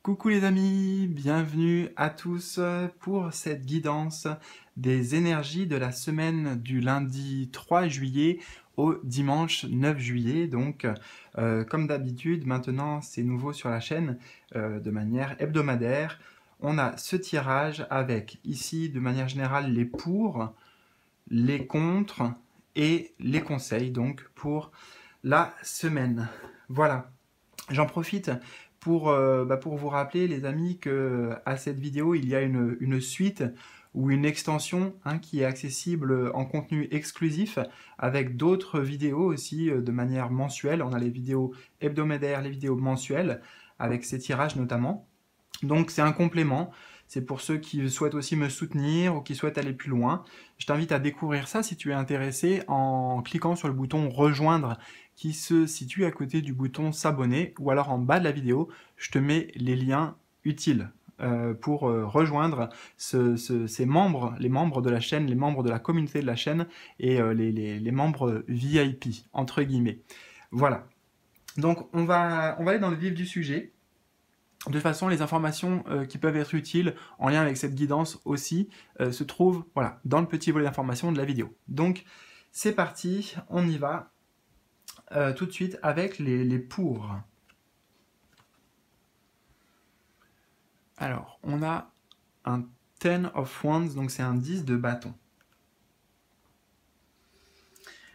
Coucou les amis, bienvenue à tous pour cette guidance des énergies de la semaine du lundi 3 juillet au dimanche 9 juillet. Donc, comme d'habitude, maintenant c'est nouveau sur la chaîne de manière hebdomadaire. On a ce tirage avec ici de manière générale les pour, les contre et les conseils donc pour la semaine. Voilà, j'en profite pour vous rappeler les amis que à cette vidéo il y a une suite ou une extension qui est accessible en contenu exclusif avec d'autres vidéos aussi de manière mensuelle. On a les vidéos hebdomadaires, les vidéos mensuelles avec ces tirages notamment. Donc c'est un complément, c'est pour ceux qui souhaitent aussi me soutenir ou qui souhaitent aller plus loin. Je t'invite à découvrir ça si tu es intéressé en cliquant sur le bouton rejoindre qui se situe à côté du bouton s'abonner ou alors en bas de la vidéo, je te mets les liens utiles pour rejoindre ces membres, les membres de la chaîne, les membres de la communauté de la chaîne et les membres VIP, entre guillemets. Voilà. Donc on va aller dans le vif du sujet. De toute façon, les informations qui peuvent être utiles en lien avec cette guidance aussi se trouvent voilà, dans le petit volet d'information de la vidéo. Donc, c'est parti, on y va tout de suite avec les pour. Alors, on a un 10 of Wands, donc c'est un 10 de bâton.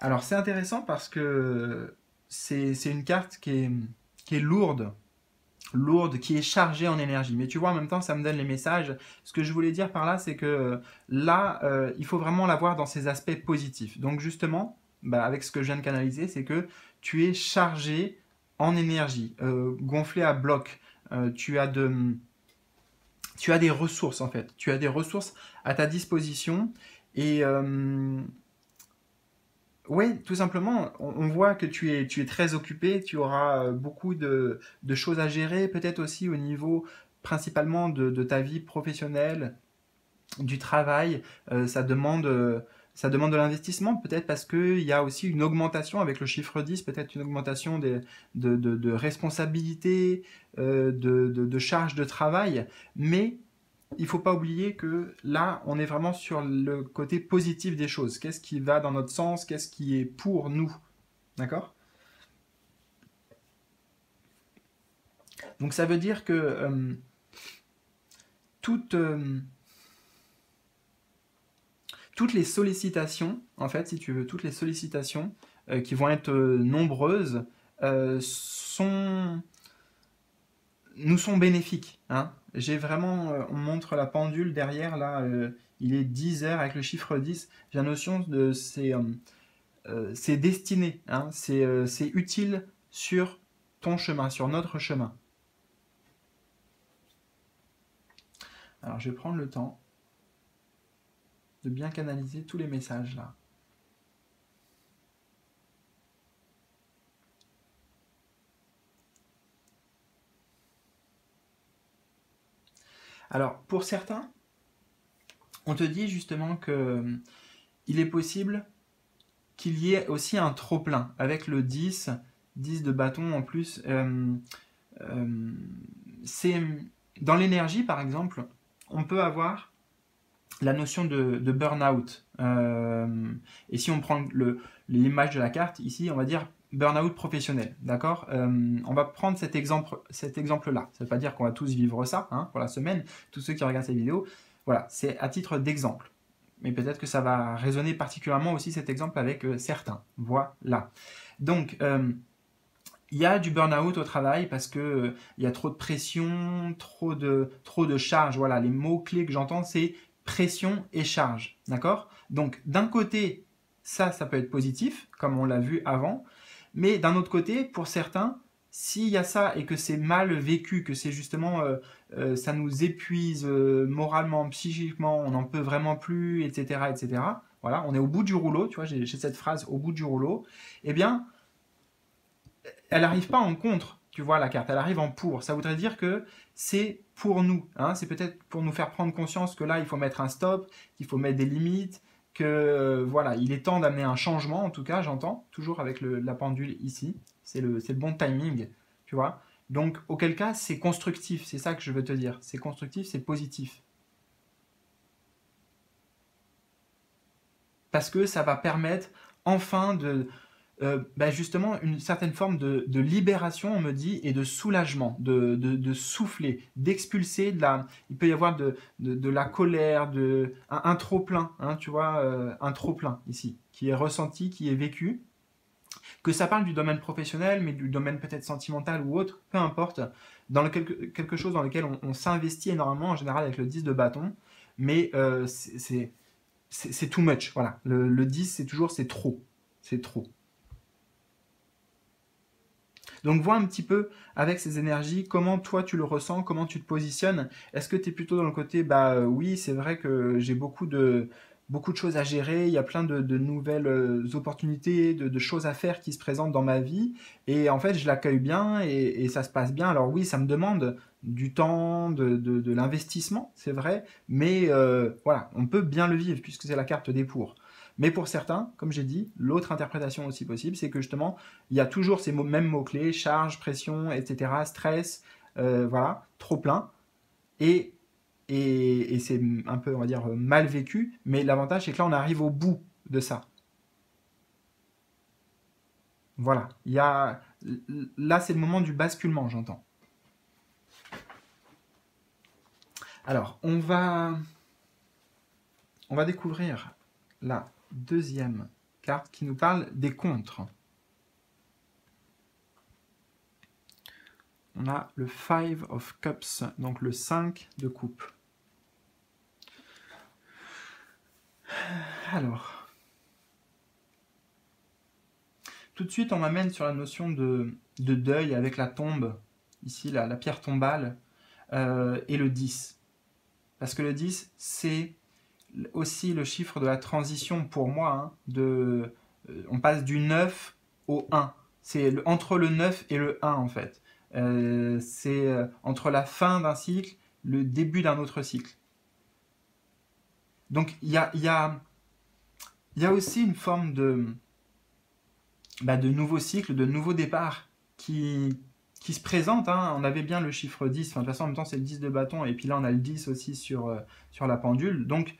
Alors, c'est intéressant parce que c'est une carte qui est lourde, qui est chargée en énergie. Mais tu vois, en même temps, ça me donne les messages. Ce que je voulais dire par là, c'est que là, il faut vraiment la voir dans ses aspects positifs. Donc justement, avec ce que je viens de canaliser, c'est que tu es chargé en énergie, gonflé à bloc. Tu as des ressources, en fait. Tu as des ressources à ta disposition. Et oui, tout simplement, on voit que tu es très occupé, tu auras beaucoup de choses à gérer, peut-être aussi au niveau principalement de ta vie professionnelle, du travail. Ça demande de l'investissement, peut-être parce qu'il y a aussi une augmentation avec le chiffre 10, peut-être une augmentation de responsabilités, de charges de travail, mais il ne faut pas oublier que là, on est vraiment sur le côté positif des choses. Qu'est-ce qui va dans notre sens? Qu'est-ce qui est pour nous? D'accord? Donc ça veut dire que toutes les sollicitations, en fait, si tu veux, toutes les sollicitations qui vont être nombreuses nous sont bénéfiques. J'ai vraiment, on montre la pendule derrière, là, il est 10 heures avec le chiffre 10. J'ai la notion de c'est destiné, c'est utile sur ton chemin, sur notre chemin. Alors je vais prendre le temps de bien canaliser tous les messages là. Alors, pour certains, on te dit justement que il est possible qu'il y ait aussi un trop-plein avec le 10 de bâton en plus. C'est dans l'énergie, par exemple, on peut avoir la notion de burn-out. Et si on prend l'image de la carte, ici, on va dire burn-out professionnel, d'accord? On va prendre cet exemple-là. Ça ne veut pas dire qu'on va tous vivre ça pour la semaine. Tous ceux qui regardent cette vidéo, voilà, c'est à titre d'exemple. Mais peut-être que ça va résonner particulièrement aussi cet exemple avec certains. Voilà. Donc, il y a du burn-out au travail parce que il y a trop de pression, trop de charge. Voilà, les mots-clés que j'entends, c'est pression et charge. D'accord? Donc, d'un côté, ça peut être positif, comme on l'a vu avant. Mais d'un autre côté, pour certains, s'il y a ça et que c'est mal vécu, que c'est justement, ça nous épuise moralement, psychiquement, on n'en peut vraiment plus, etc., etc. Voilà, on est au bout du rouleau, tu vois, j'ai cette phrase au bout du rouleau. Eh bien, elle n'arrive pas en contre, tu vois, la carte, elle arrive en pour. Ça voudrait dire que c'est pour nous. C'est peut-être pour nous faire prendre conscience que là, il faut mettre un stop, qu'il faut mettre des limites, que voilà, il est temps d'amener un changement, en tout cas, j'entends, toujours avec la pendule ici. C'est le bon timing, tu vois. Donc, auquel cas, c'est constructif, c'est ça que je veux te dire. C'est constructif, c'est positif. Parce que ça va permettre enfin justement une certaine forme de libération, on me dit, et de soulagement, de souffler, d'expulser il peut y avoir de la colère, un trop-plein, hein, tu vois, un trop-plein ici, qui est ressenti, qui est vécu, que ça parle du domaine professionnel, mais du domaine peut-être sentimental ou autre, peu importe, quelque chose dans lequel on s'investit énormément, en général avec le 10 de bâton, mais c'est too much, voilà. Le 10, c'est trop. C'est trop. Donc vois un petit peu avec ces énergies, comment toi tu le ressens, comment tu te positionnes. Est-ce que tu es plutôt dans le côté, oui, c'est vrai que j'ai beaucoup de choses à gérer, il y a plein de nouvelles opportunités, de choses à faire qui se présentent dans ma vie, et en fait je l'accueille bien et ça se passe bien. Alors oui, ça me demande du temps, de l'investissement, c'est vrai, mais voilà, on peut bien le vivre puisque c'est la carte des pour. Mais pour certains, comme j'ai dit, l'autre interprétation aussi possible, c'est que justement, il y a toujours ces mêmes mots-clés, charge, pression, etc., stress, voilà, trop plein. Et, et c'est un peu, on va dire, mal vécu, mais l'avantage, c'est que là, on arrive au bout de ça. Voilà, là, c'est le moment du basculement, j'entends. Alors, on va découvrir la deuxième carte qui nous parle des contres. On a le Five of Cups, donc le 5 de coupe. Alors, tout de suite, on m'amène sur la notion de deuil avec la tombe, ici la pierre tombale, et le 10. Parce que le 10, c'est aussi le chiffre de la transition pour moi. Hein, on passe du 9 au 1. C'est entre le 9 et le 1 en fait. C'est entre la fin d'un cycle, le début d'un autre cycle. Donc il y a aussi une forme de nouveau cycle, de nouveau départ qui se présente. Hein. On avait bien le chiffre 10, enfin, de toute façon en même temps c'est le 10 de bâton, et puis là on a le 10 aussi sur la pendule. Donc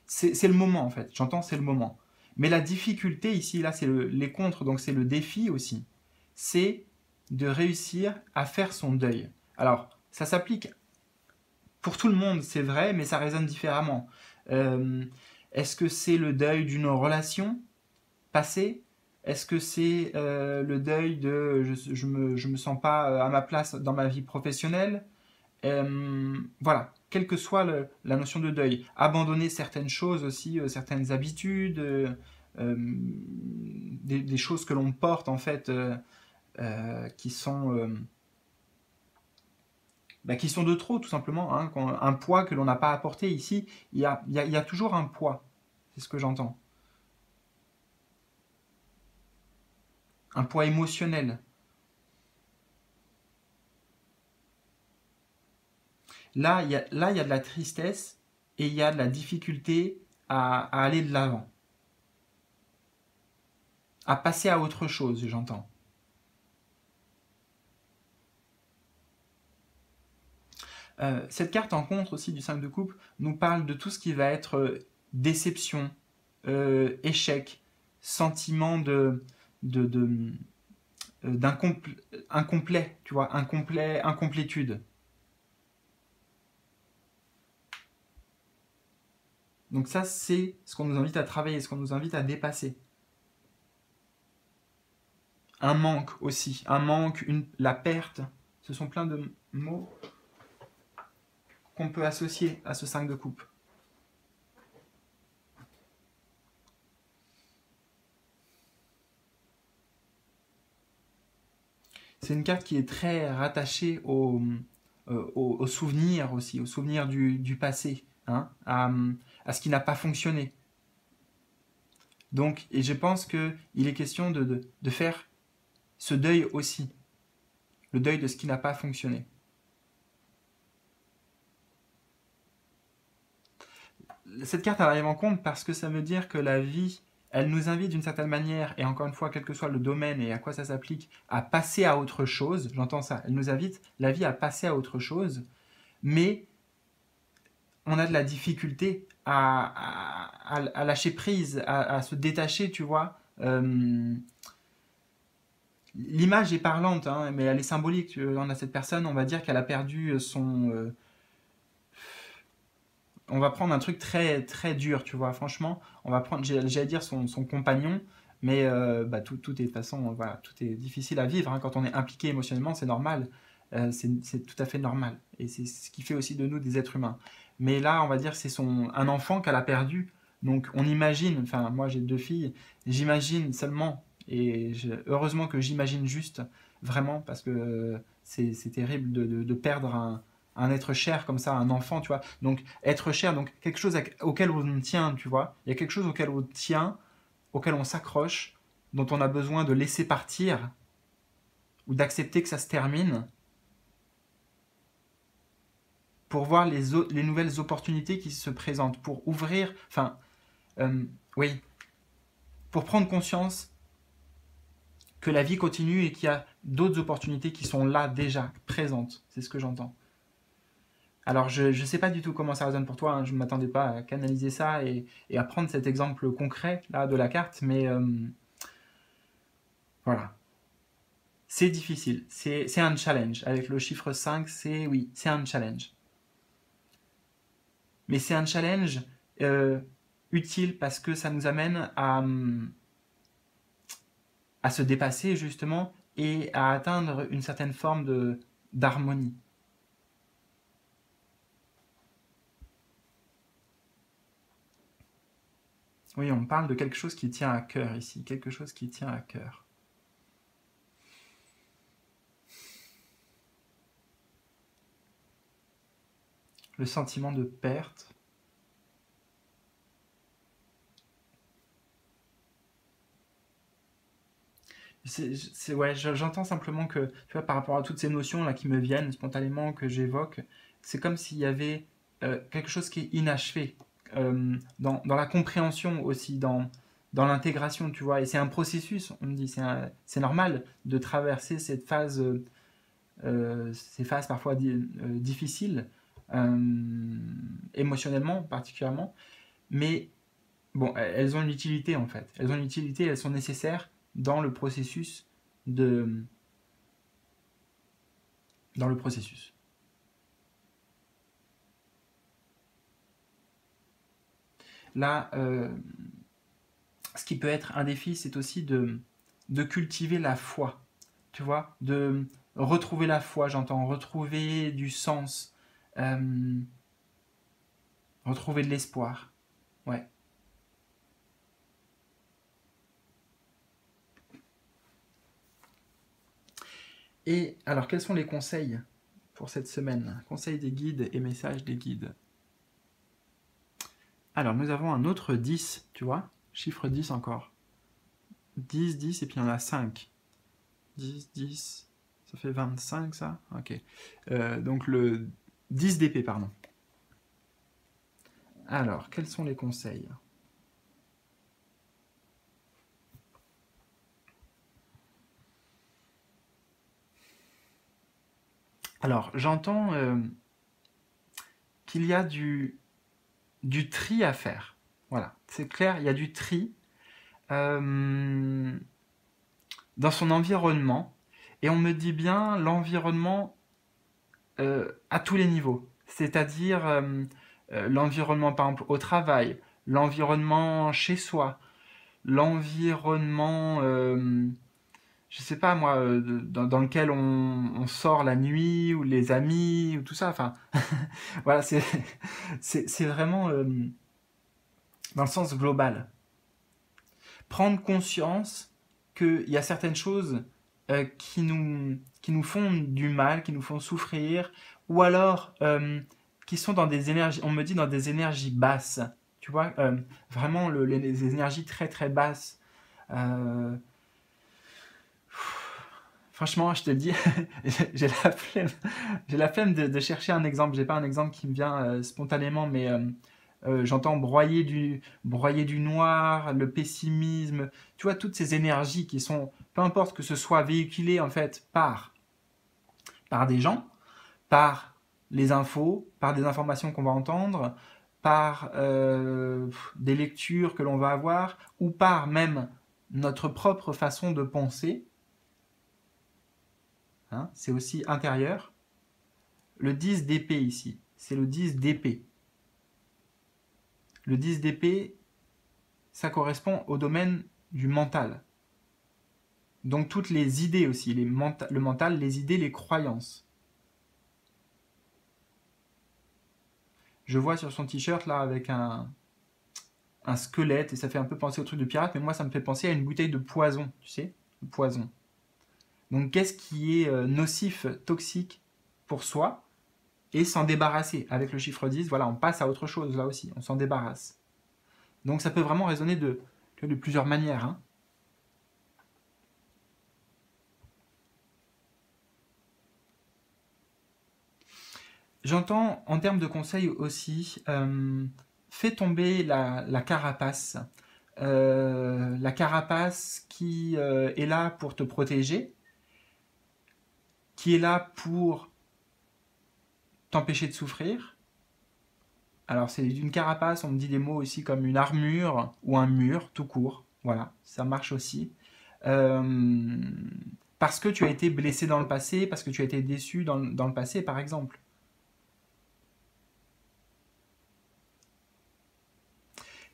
c'est le moment en fait, j'entends c'est le moment. Mais la difficulté ici, là c'est les contres, donc c'est le défi aussi, c'est de réussir à faire son deuil. Alors ça s'applique pour tout le monde, c'est vrai, mais ça résonne différemment. Est-ce que c'est le deuil d'une relation passée? Est-ce que c'est le deuil de je me sens pas à ma place dans ma vie professionnelle? Voilà, quelle que soit la notion de deuil. Abandonner certaines choses aussi, certaines habitudes, des choses que l'on porte en fait, qui qui sont de trop tout simplement, hein, un poids que l'on n'a pas apporté ici. Il y a toujours un poids, c'est ce que j'entends. Un poids émotionnel. Là, il y a de la tristesse et il y a de la difficulté à aller de l'avant. À passer à autre chose, j'entends. Cette carte en contre aussi du 5 de coupe nous parle de tout ce qui va être déception, échec, sentiment incomplet, tu vois, incomplétude. Donc ça, c'est ce qu'on nous invite à travailler, ce qu'on nous invite à dépasser. Un manque aussi, la perte, ce sont plein de mots qu'on peut associer à ce 5 de coupe. C'est une carte qui est très rattachée au souvenir aussi, au souvenir du passé, hein, à ce qui n'a pas fonctionné. Donc, et je pense qu'il est question de faire ce deuil aussi, le deuil de ce qui n'a pas fonctionné. Cette carte arrive en compte parce que ça veut dire que la vie elle nous invite d'une certaine manière, et encore une fois, quel que soit le domaine et à quoi ça s'applique, à passer à autre chose. J'entends ça. Elle nous invite, la vie, à passer à autre chose, mais on a de la difficulté à lâcher prise, à se détacher, tu vois. L'image est parlante, hein, mais elle est symbolique. On a cette personne, on va dire qu'elle a perdu son... on va prendre un truc très, très dur, tu vois. Franchement, on va prendre, j'allais dire son compagnon, mais bah, tout est de toute façon, voilà, tout est difficile à vivre, hein. Quand on est impliqué émotionnellement, c'est normal. C'est tout à fait normal. Et c'est ce qui fait aussi de nous des êtres humains. Mais là, on va dire, c'est un enfant qu'elle a perdu. Donc on imagine, enfin moi j'ai 2 filles, j'imagine seulement, et heureusement que j'imagine juste, vraiment, parce que c'est terrible de perdre un être cher comme ça, un enfant, tu vois. Donc être cher, donc quelque chose auquel on tient, tu vois. Il y a quelque chose auquel on tient, auquel on s'accroche, dont on a besoin de laisser partir, ou d'accepter que ça se termine, pour voir les nouvelles opportunités qui se présentent, pour ouvrir, enfin, oui, pour prendre conscience que la vie continue et qu'il y a d'autres opportunités qui sont là déjà, présentes. C'est ce que j'entends. Alors, je ne sais pas du tout comment ça résonne pour toi, hein. Je ne m'attendais pas à canaliser ça et à prendre cet exemple concret là, de la carte, mais voilà. C'est difficile, c'est un challenge. Avec le chiffre 5, oui, c'est un challenge. Mais c'est un challenge utile parce que ça nous amène à se dépasser justement et à atteindre une certaine forme d'harmonie. Oui, on parle de quelque chose qui tient à cœur ici, quelque chose qui tient à cœur. Le sentiment de perte. Ouais, j'entends simplement que, tu vois, par rapport à toutes ces notions là qui me viennent spontanément, que j'évoque, c'est comme s'il y avait quelque chose qui est inachevé dans la compréhension aussi, dans l'intégration, tu vois. Et c'est un processus, on me dit, c'est normal de traverser ces phases parfois difficiles, émotionnellement particulièrement, mais bon, elles ont une utilité en fait. Elles ont une utilité, elles sont nécessaires dans le processus de... Dans le processus. Là, ce qui peut être un défi, c'est aussi de cultiver la foi, tu vois, de retrouver la foi, j'entends, retrouver du sens, retrouver de l'espoir, ouais. Et alors, quels sont les conseils pour cette semaine? Conseils des guides et messages des guides. Alors, nous avons un autre 10, tu vois, chiffre 10 encore. 10, 10, et puis il y en a 5. 10, 10, ça fait 25, ça? Ok. Donc le 10 d'épée, pardon. Alors, quels sont les conseils? Alors, j'entends qu'il y a du tri à faire. Voilà, c'est clair, il y a du tri dans son environnement. Et on me dit bien l'environnement à tous les niveaux. C'est-à-dire l'environnement, par exemple, au travail, l'environnement chez soi, l'environnement, je sais pas moi, dans lequel on sort la nuit, ou les amis, ou tout ça. Enfin, voilà, c'est vraiment dans le sens global. Prendre conscience qu'il y a certaines choses qui nous font du mal, qui nous font souffrir, ou alors qui sont dans des énergies, on me dit dans des énergies basses, tu vois, vraiment les énergies très très basses. Franchement, je te le dis, j'ai la flemme de chercher un exemple. J'ai pas un exemple qui me vient spontanément, mais J'entends broyer du noir, le pessimisme, tu vois, toutes ces énergies qui sont, peu importe que ce soit véhiculé en fait par des gens, par les infos, par des informations qu'on va entendre, par des lectures que l'on va avoir, ou par même notre propre façon de penser, hein, c'est aussi intérieur. Le 10 d'épée ici, c'est le 10 d'épée. Le 10 d'épée, ça correspond au domaine du mental. Donc toutes les idées aussi, le mental, les idées, les croyances. Je vois sur son t-shirt là avec un squelette et ça fait un peu penser au truc de pirate, mais moi ça me fait penser à une bouteille de poison, tu sais, de poison. Donc qu'est-ce qui est nocif, toxique pour soi et s'en débarrasser. Avec le chiffre 10, voilà, on passe à autre chose là aussi, on s'en débarrasse. Donc ça peut vraiment résonner de plusieurs manières, hein. J'entends en termes de conseils aussi, fais tomber la carapace. La carapace qui est là pour te protéger, qui est là pour t'empêcher de souffrir. Alors c'est une carapace, on me dit des mots aussi comme une armure ou un mur, tout court. Voilà, ça marche aussi. Euh, Parce que tu as été blessé dans le passé, parce que tu as été déçu dans le passé, par exemple.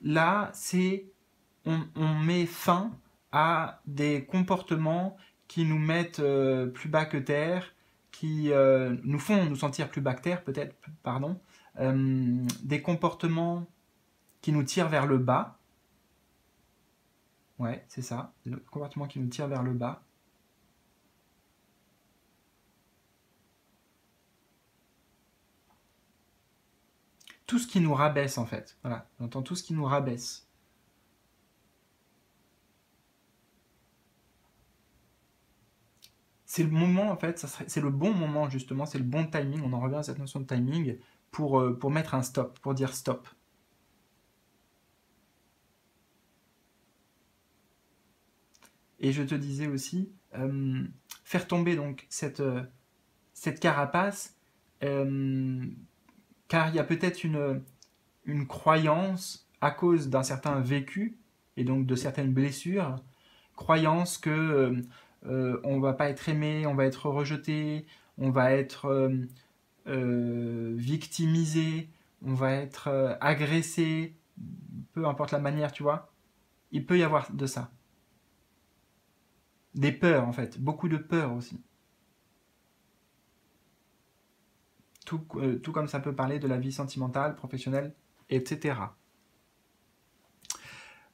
Là, c'est on met fin à des comportements qui nous mettent plus bas que terre, qui nous font nous sentir plus bas que terre, peut-être, pardon, des comportements qui nous tirent vers le bas. Ouais, c'est ça, des comportements qui nous tirent vers le bas. Tout ce qui nous rabaisse, en fait. Voilà, j'entends tout ce qui nous rabaisse. C'est le moment, en fait, c'est le bon moment, justement, c'est le bon timing, on en revient à cette notion de timing, pour mettre un stop, pour dire stop. Et je te disais aussi, faire tomber donc cette carapace, euh, car il y a peut-être une croyance à cause d'un certain vécu, et donc de certaines blessures, croyance que on va pas être aimé, on va être rejeté, on va être victimisé, on va être agressé, peu importe la manière, tu vois. Il peut y avoir de ça. Des peurs, en fait. Beaucoup de peurs aussi. Tout comme ça peut parler de la vie sentimentale, professionnelle, etc.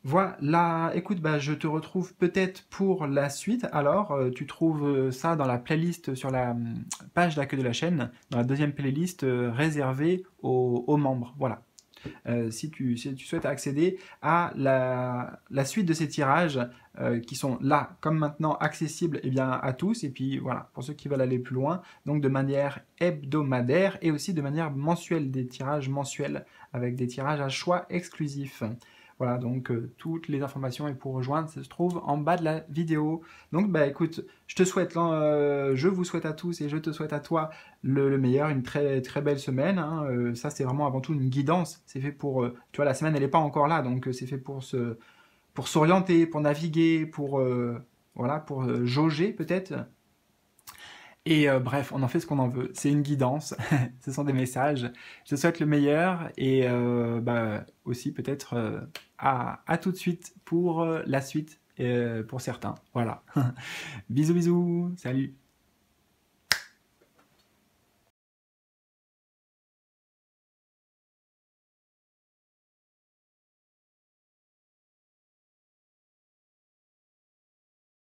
Voilà, écoute, bah, je te retrouve peut-être pour la suite. Alors, tu trouves ça dans la playlist sur la page d'accueil de la chaîne, dans la deuxième playlist réservée aux membres. Voilà. Si tu souhaites accéder à la suite de ces tirages qui sont là, comme maintenant, accessibles eh bien, à tous. Et puis voilà, pour ceux qui veulent aller plus loin, donc de manière hebdomadaire et aussi de manière mensuelle, des tirages mensuels avec des tirages à choix exclusifs. Voilà, donc toutes les informations et pour rejoindre se trouvent en bas de la vidéo. Donc bah écoute, je vous souhaite à tous et je te souhaite à toi le meilleur, une très très belle semaine, hein. Ça c'est vraiment avant tout une guidance. C'est fait pour, tu vois, la semaine elle n'est pas encore là, donc c'est fait pour s'orienter, pour naviguer, voilà, pour jauger peut-être. Et bref, on en fait ce qu'on en veut. C'est une guidance, ce sont des messages. Je te souhaite le meilleur et bah, aussi peut-être à tout de suite pour la suite pour certains. Voilà. Bisous bisous, salut.